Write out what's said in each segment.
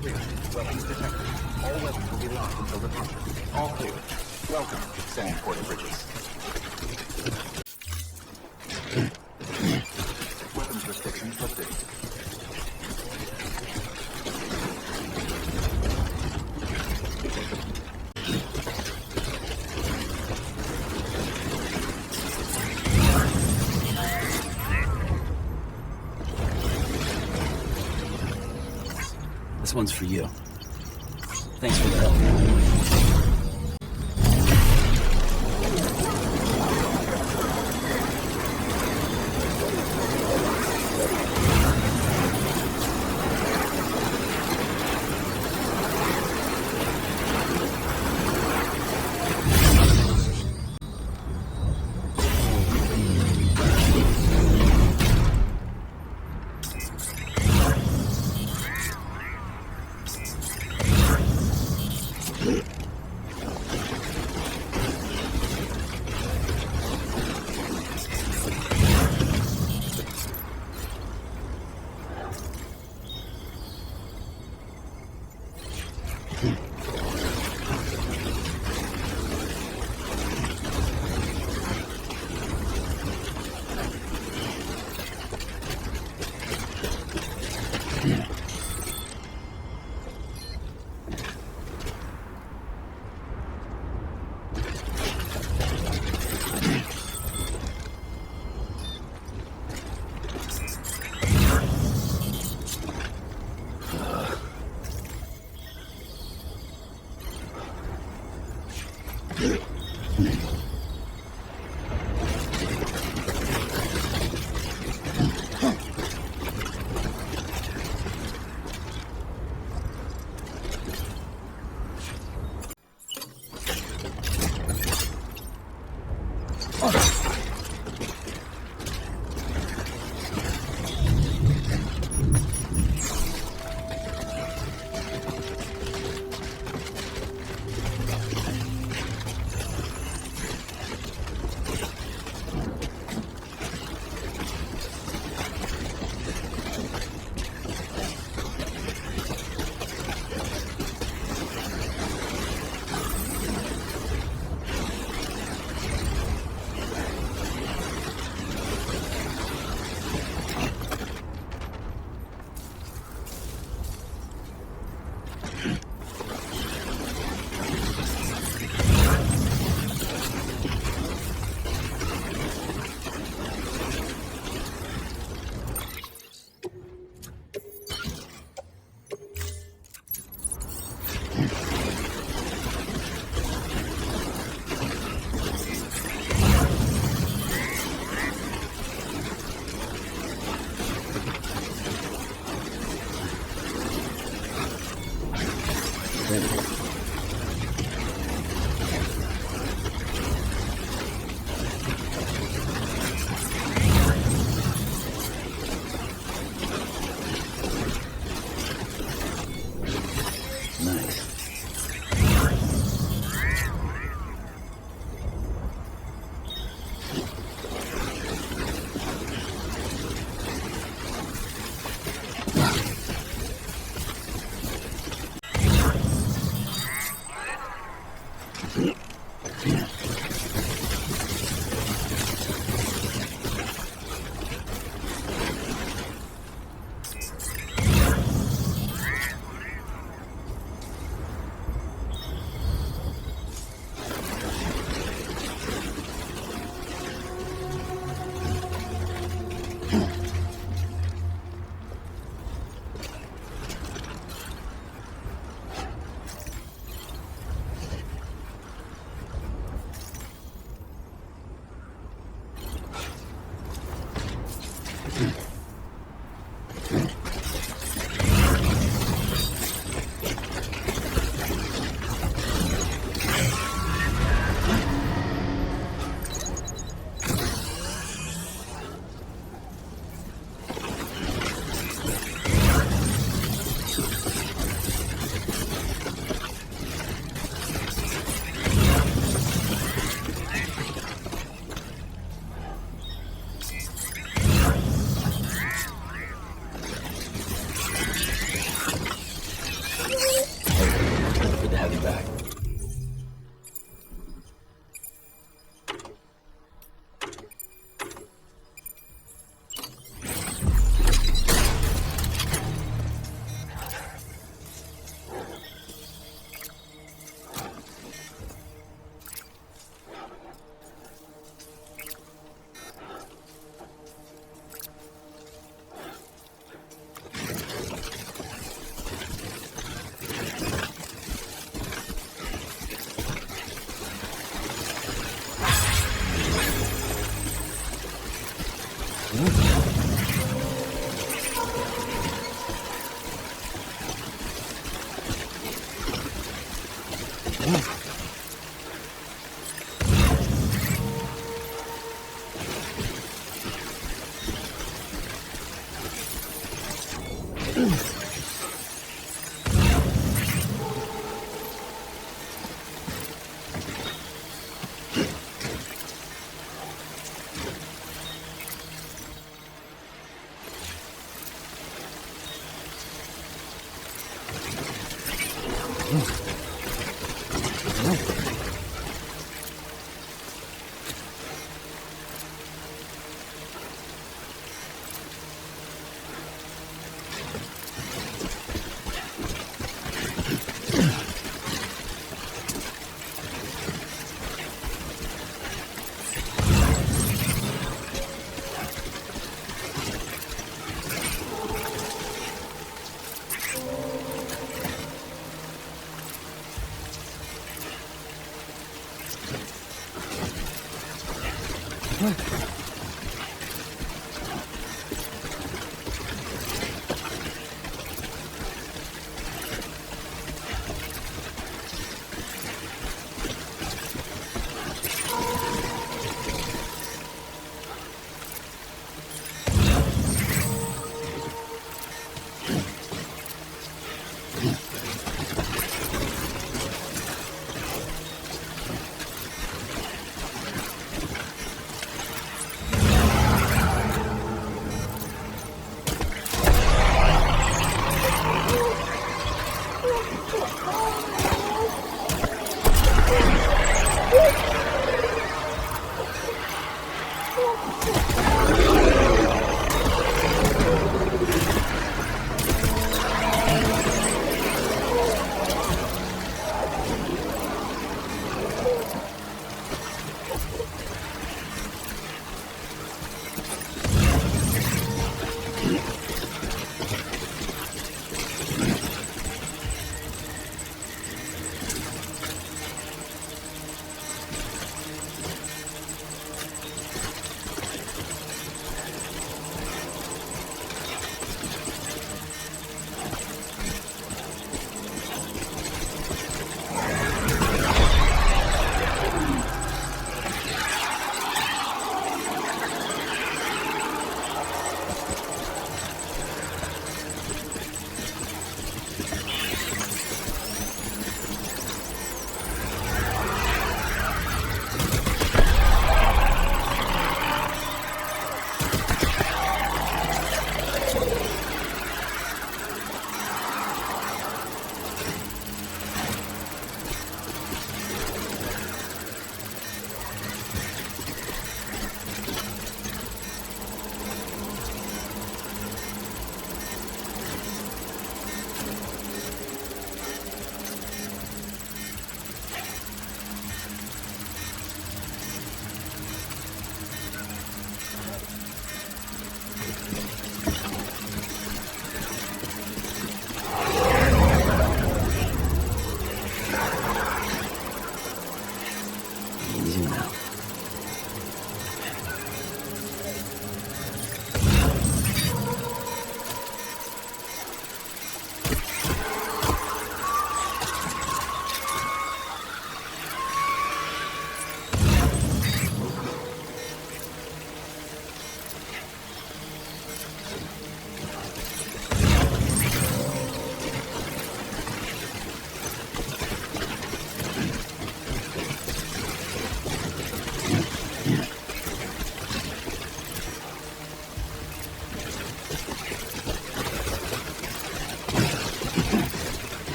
Clear. Weapons detected. All weapons will be locked until departure. All clear. Welcome to Sandport Bridges. Weapons restrictions lifted. This one's for you. Thanks for the help.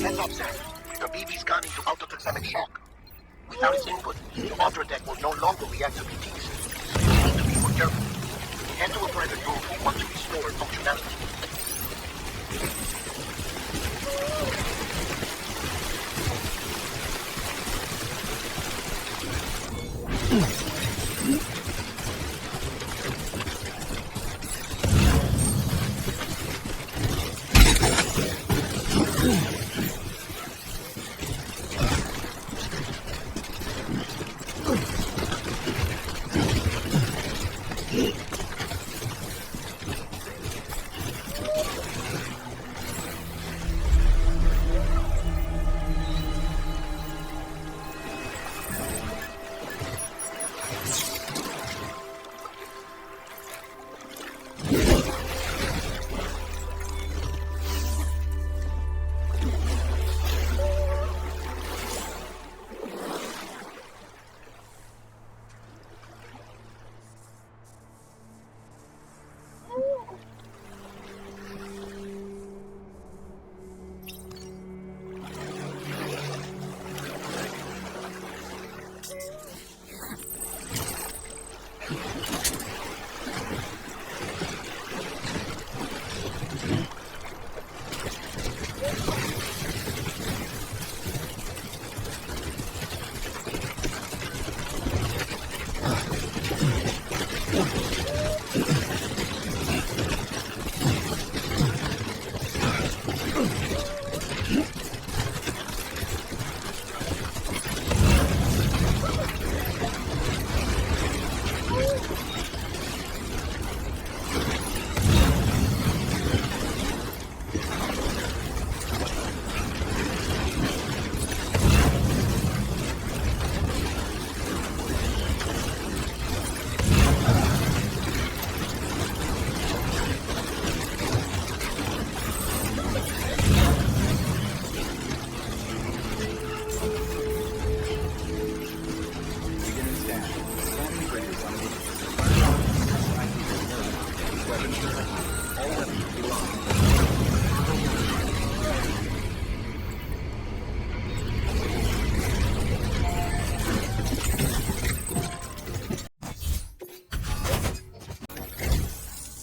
Heads up, Sam. The BB's gone into autotoxemic shock. Without its input, the Ultra Deck will no longer react to BTs. We need to be more careful. Head to a private room if we want to restore functionality.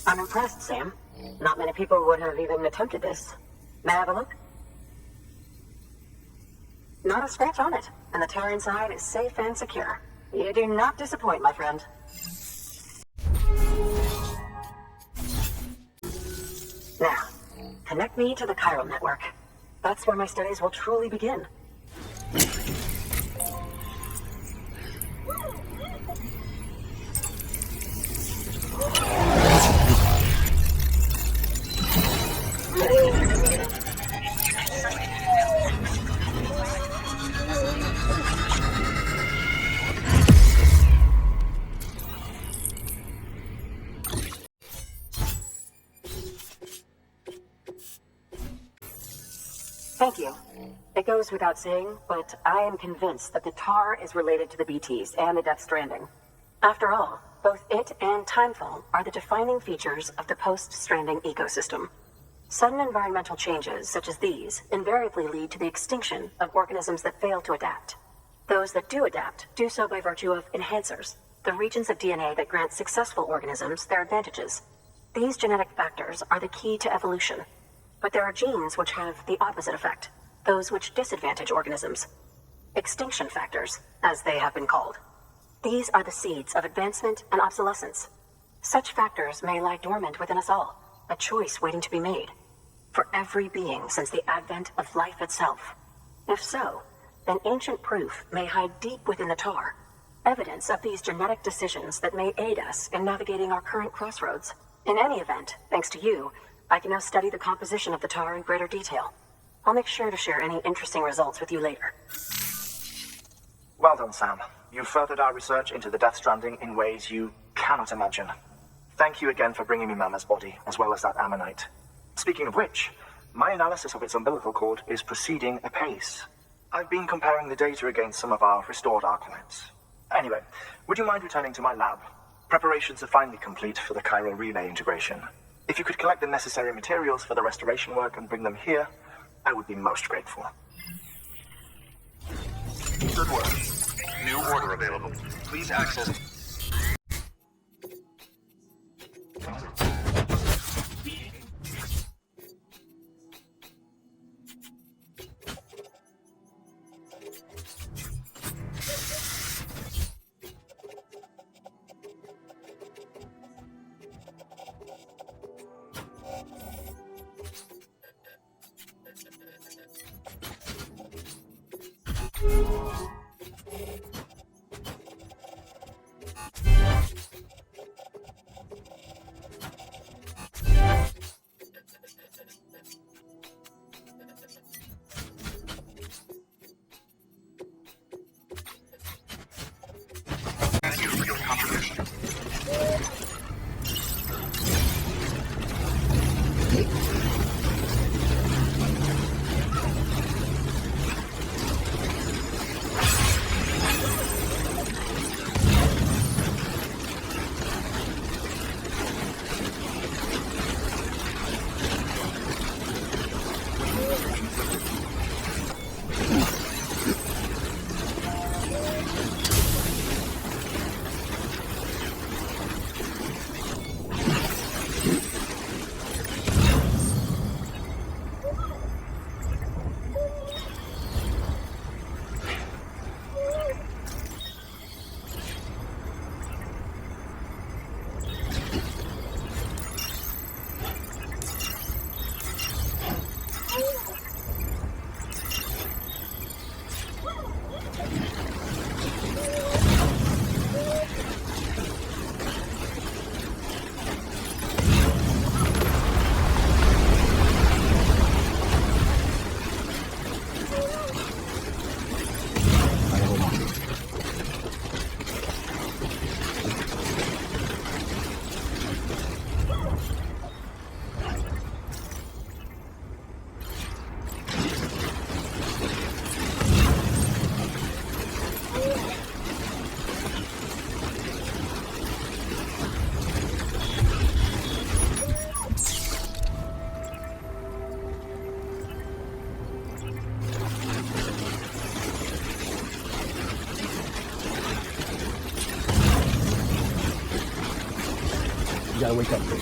I'm impressed, Sam. Not many people would have even attempted this. May I have a look? Not a scratch on it, and the tower inside is safe and secure. You do not disappoint, my friend. Now, connect me to the chiral network. That's where my studies will truly begin. Thank you. It goes without saying, but I am convinced that the tar is related to the BTs and the Death Stranding. After all, both it and timefall are the defining features of the post-Stranding ecosystem. Sudden environmental changes such as these invariably lead to the extinction of organisms that fail to adapt. Those that do adapt do so by virtue of enhancers, the regions of DNA that grant successful organisms their advantages. These genetic factors are the key to evolution. But there are genes which have the opposite effect, those which disadvantage organisms. Extinction factors, as they have been called. These are the seeds of advancement and obsolescence. Such factors may lie dormant within us all, a choice waiting to be made. For every being since the advent of life itself. If so, then ancient proof may hide deep within the tar, evidence of these genetic decisions that may aid us in navigating our current crossroads. In any event, thanks to you, I can now study the composition of the tar in greater detail. I'll make sure to share any interesting results with you later. Well done, Sam. You furthered our research into the Death Stranding in ways you cannot imagine. Thank you again for bringing me Mama's body, as well as that ammonite. Speaking of which, my analysis of its umbilical cord is proceeding apace. I've been comparing the data against some of our restored archives. Anyway, would you mind returning to my lab? Preparations are finally complete for the chiral relay integration. If you could collect the necessary materials for the restoration work and bring them here, I would be most grateful. Good work. New order available. Please access... Thank you for your contribution. You gotta wake up, Rick.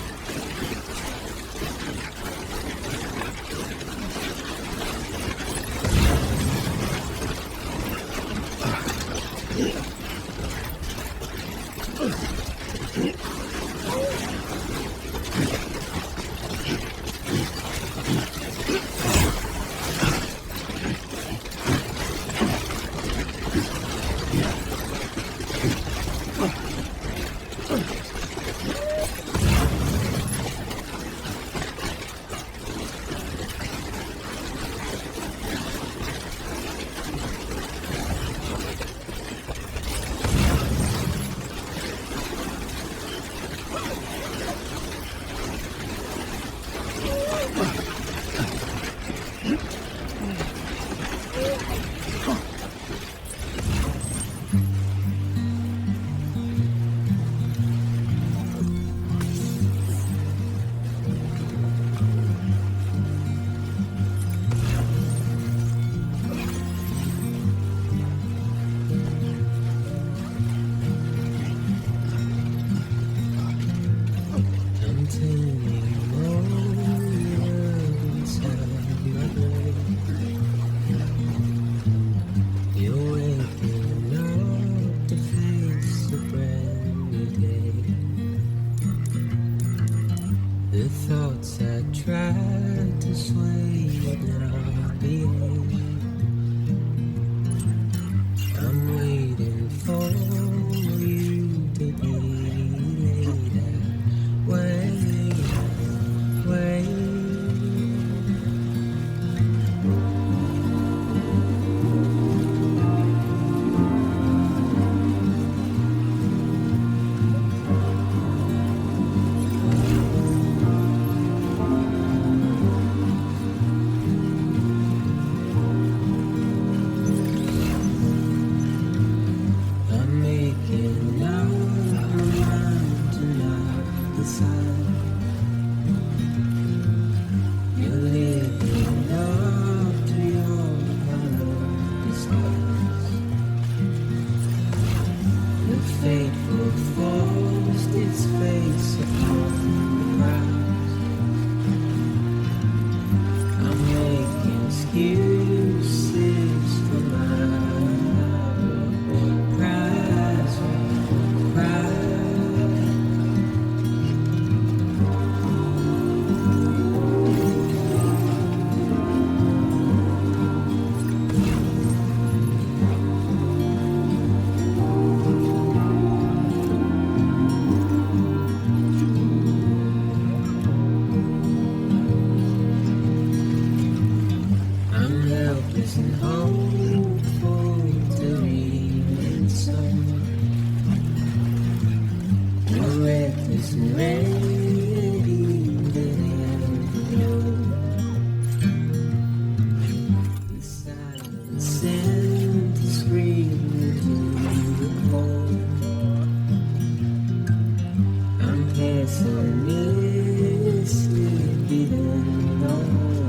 isn't hopeful to read some. You're reckless and ready, but never the silence sent to scream to the cold. I'm pessimistic, didn't know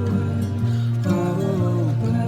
why. Oh, but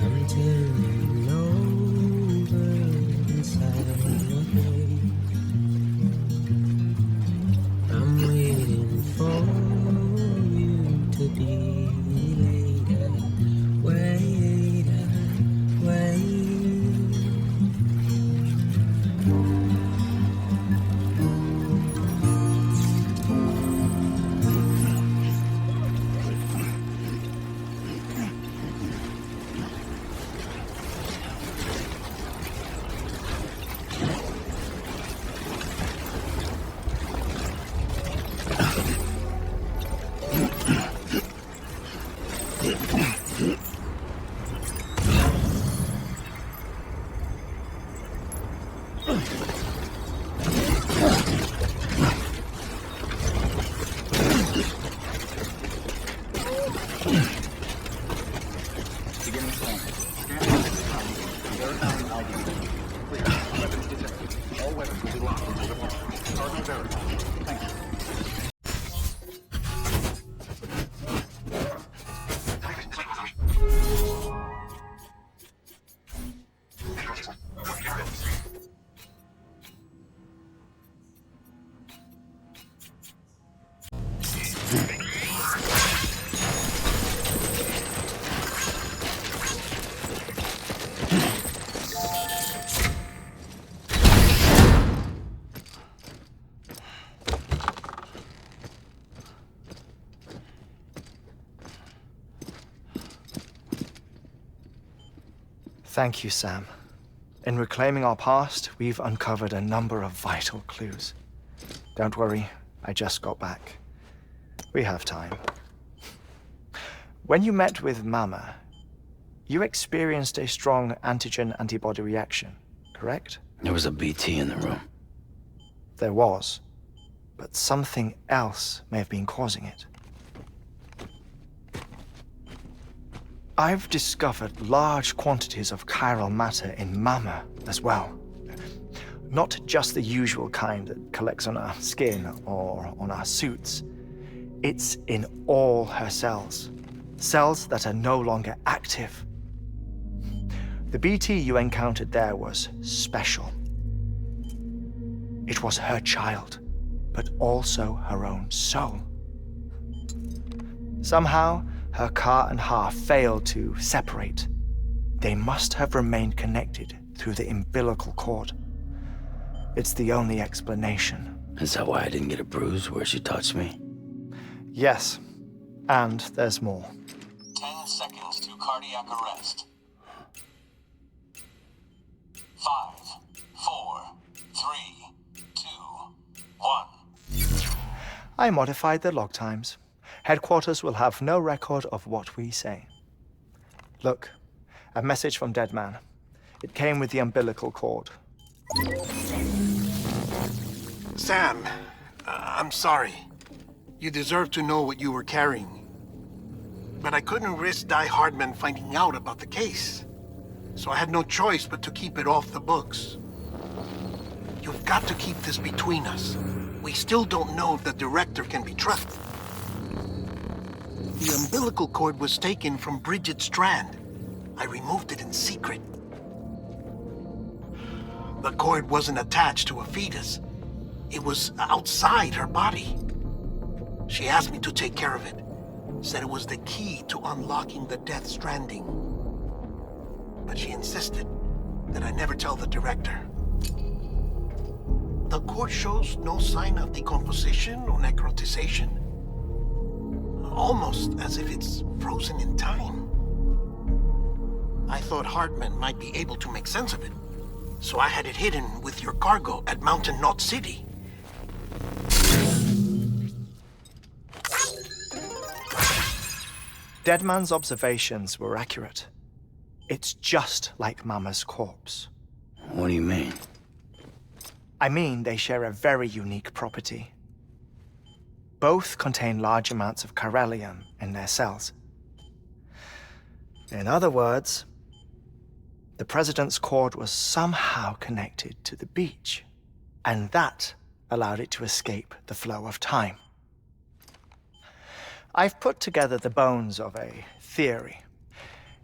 I'm turning over inside my head. I'm waiting for you to be later. Wait, wait. Beginning plan. Verifying ID. Clear. Weapons detected. All weapons will be locked until tomorrow. Target verified. Thank you. Thank you, Sam. In reclaiming our past, we've uncovered a number of vital clues. Don't worry, I just got back. We have time. When you met with Mama, you experienced a strong antigen-antibody reaction, correct? There was a BT in the room. There was, but something else may have been causing it. I've discovered large quantities of chiral matter in Mama as well. Not just the usual kind that collects on our skin or on our suits. It's in all her cells. Cells that are no longer active. The BT you encountered there was special. It was her child, but also her own soul. Somehow, her car and half failed to separate. They must have remained connected through the umbilical cord. It's the only explanation. Is that why I didn't get a bruise where she touched me? Yes, and there's more. 10 seconds to cardiac arrest. 5, 4, 3, 2, 1. I modified the log times. Headquarters will have no record of what we say. Look, a message from Deadman. It came with the umbilical cord. Sam, I'm sorry. You deserve to know what you were carrying. But I couldn't risk Heartman finding out about the case. So I had no choice but to keep it off the books. You've got to keep this between us. We still don't know if the director can be trusted. The umbilical cord was taken from Bridget Strand. I removed it in secret. The cord wasn't attached to a fetus. it was outside her body. She asked me to take care of it. Said it was the key to unlocking the Death Stranding. But she insisted that I never tell the director. The core shows no sign of decomposition or necrotization. Almost as if it's frozen in time. I thought Heartman might be able to make sense of it, so I had it hidden with your cargo at Mountain Knot City. Deadman's observations were accurate. It's just like Mama's corpse. What do you mean? I mean, they share a very unique property. Both contain large amounts of chiralium in their cells. In other words, the president's cord was somehow connected to the beach, and that allowed it to escape the flow of time. I've put together the bones of a theory.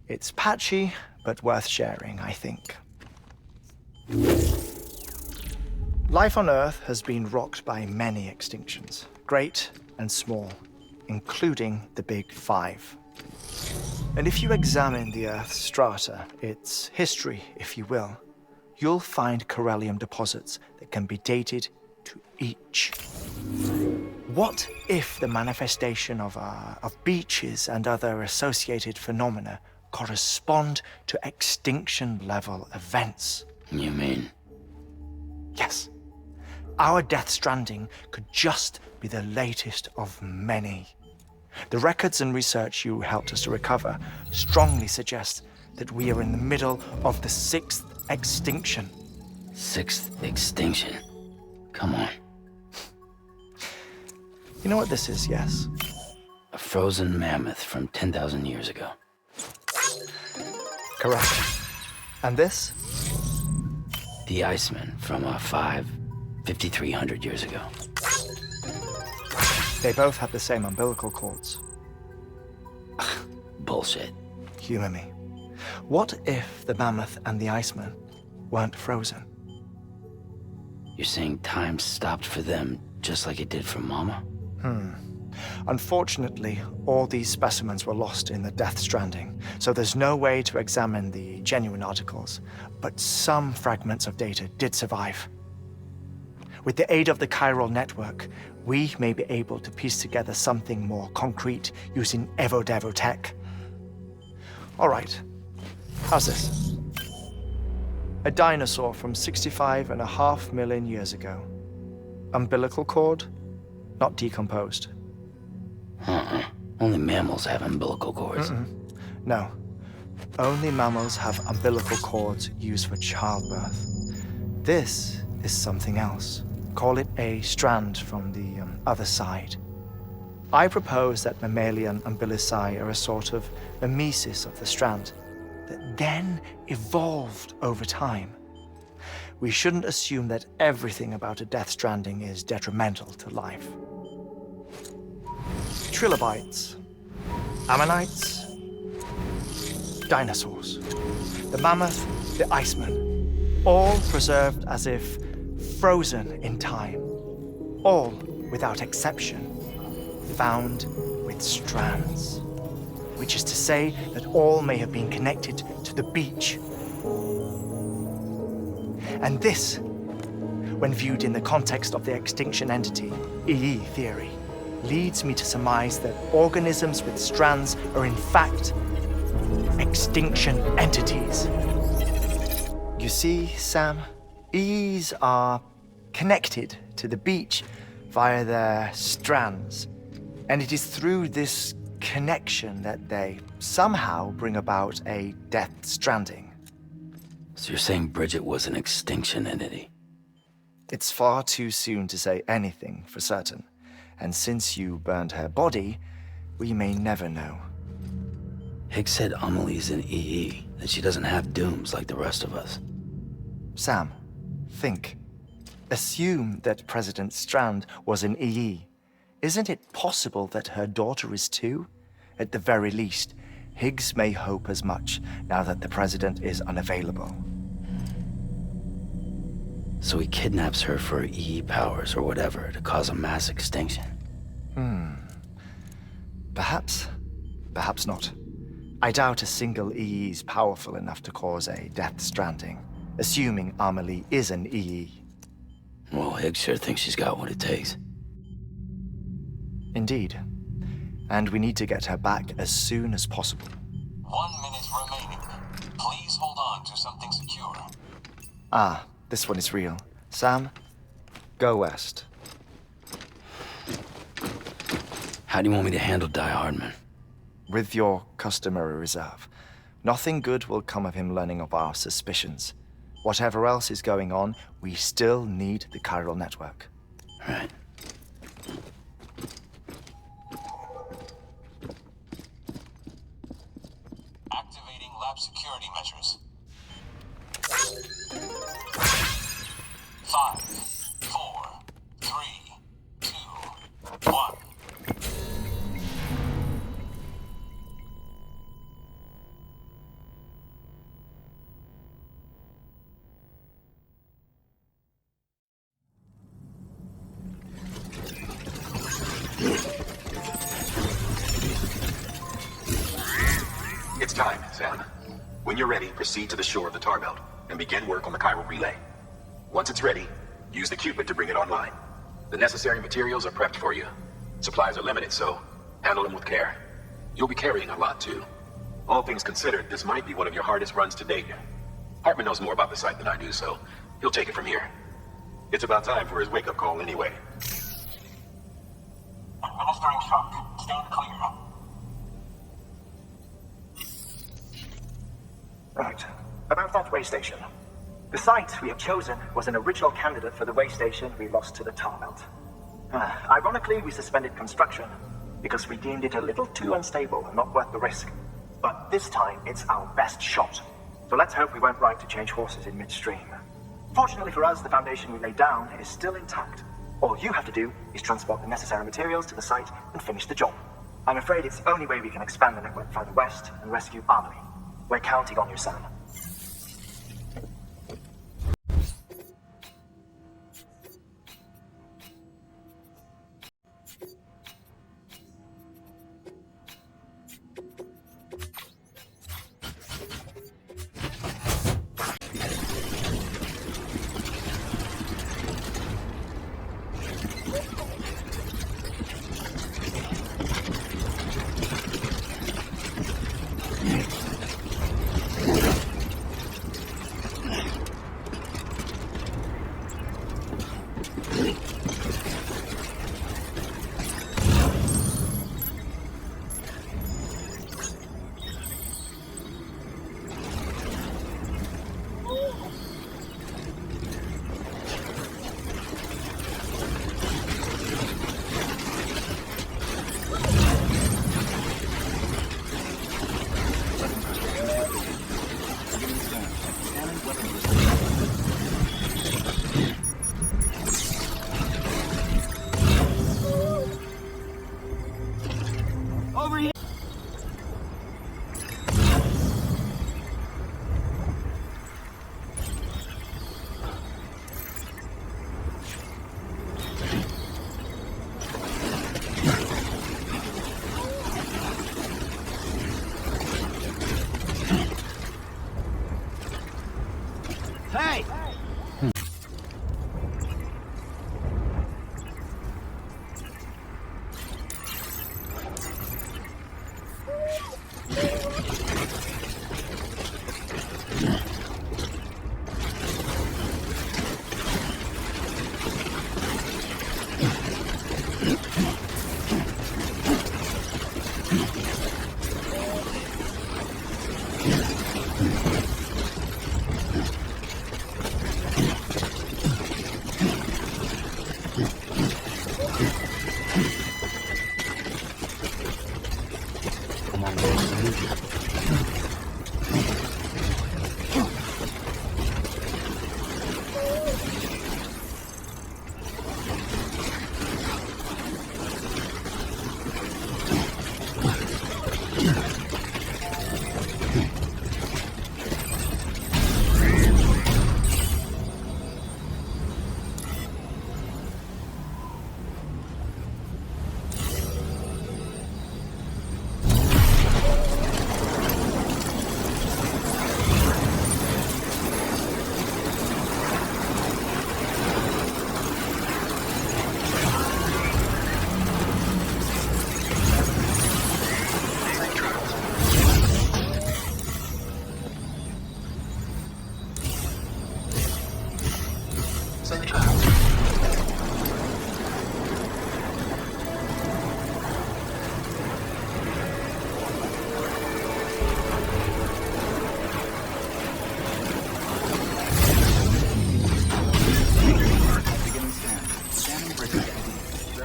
It's patchy, but worth sharing, I think. Life on Earth has been rocked by many extinctions, great and small, including the Big Five. And if you examine the Earth's strata, its history, if you will, you'll find chiralium deposits that can be dated to each. What if the manifestation of beaches and other associated phenomena correspond to extinction-level events? You mean? Yes. Our Death Stranding could just be the latest of many. The records and research you helped us to recover strongly suggest that we are in the middle of the 6th extinction. 6th extinction? Come on. You know what this is, yes? A frozen mammoth from 10,000 years ago. Correct. And this? The Iceman from 5,300 years ago. They both have the same umbilical cords. Bullshit. Humor me. What if the mammoth and the Iceman weren't frozen? You're saying time stopped for them just like it did for Mama? Unfortunately, all these specimens were lost in the Death Stranding, so there's no way to examine the genuine articles, but some fragments of data did survive. With the aid of the chiral network, we may be able to piece together something more concrete using Evo-devo tech. All right, how's this? A dinosaur from 65.5 million years ago. Umbilical cord, not decomposed. Only mammals have umbilical cords. No, only mammals have umbilical cords used for childbirth. This is something else. Call it a strand from the other side. I propose that mammalian umbilici are a sort of mimesis of the strand that then evolved over time. We shouldn't assume that everything about a Death Stranding is detrimental to life. Trilobites, ammonites, dinosaurs, the mammoth, the Iceman, all preserved as if frozen in time, all, without exception, found with strands, which is to say that all may have been connected to the beach. And this, when viewed in the context of the extinction entity, EE theory, leads me to surmise that organisms with strands are in fact extinction entities. You see, Sam, EEs are connected to the beach via their strands, and it is through this connection that they somehow bring about a Death Stranding. So you're saying Bridget was an extinction entity? It's far too soon to say anything for certain, and since you burned her body, we may never know. Higgs said Amelie's an EE, that she doesn't have dooms like the rest of us. Sam, think. Assume that President Strand was an EE. Isn't it possible that her daughter is too? At the very least, Higgs may hope as much now that the president is unavailable. So he kidnaps her for EE powers or whatever to cause a mass extinction. Perhaps. Perhaps not. I doubt a single EE is powerful enough to cause a death stranding, assuming Amelie is an EE. Well, Higgs sure thinks she's got what it takes. Indeed. And we need to get her back as soon as possible. 1 minute remaining. Please hold on to something secure. Ah, this one is real. Sam, go west. How do you want me to handle Heartman? With your customary reserve. Nothing good will come of him learning of our suspicions. Whatever else is going on, we still need the chiral network. Right. Activating lab security measures. 5, 4, 3, 2, 1. It's time, Sam. When you're ready, proceed to the shore of the tar belt and begin work on the chiral relay. Once it's ready, use the Cupid to bring it online. The necessary materials are prepped for you. Supplies are limited, so handle them with care. You'll be carrying a lot, too. All things considered, this might be one of your hardest runs to date. Heartman knows more about the site than I do, so he'll take it from here. It's about time for his wake-up call anyway. Administering shock. Stand clear. Right. About that way station. The site we have chosen was an original candidate for the way station we lost to the tar belt. Ironically, we suspended construction because we deemed it a little too unstable and not worth the risk. But this time, it's our best shot. So let's hope we weren't right to change horses in midstream. Fortunately for us, the foundation we laid down is still intact. All you have to do is transport the necessary materials to the site and finish the job. I'm afraid it's the only way we can expand the network further west and rescue Amelie. We're counting on you, Sam.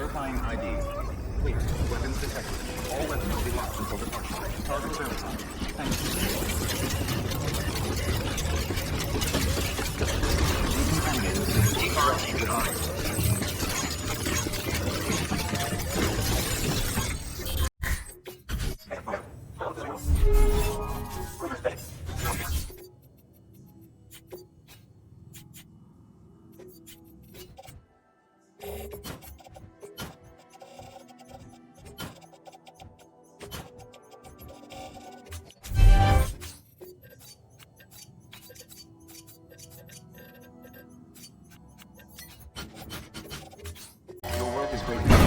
Verifying ID. Clear. Weapons detected. All weapons will be locked until departure. Target verified. Thank you. Decontaminated system. Decontaminated behind. Your work is greatly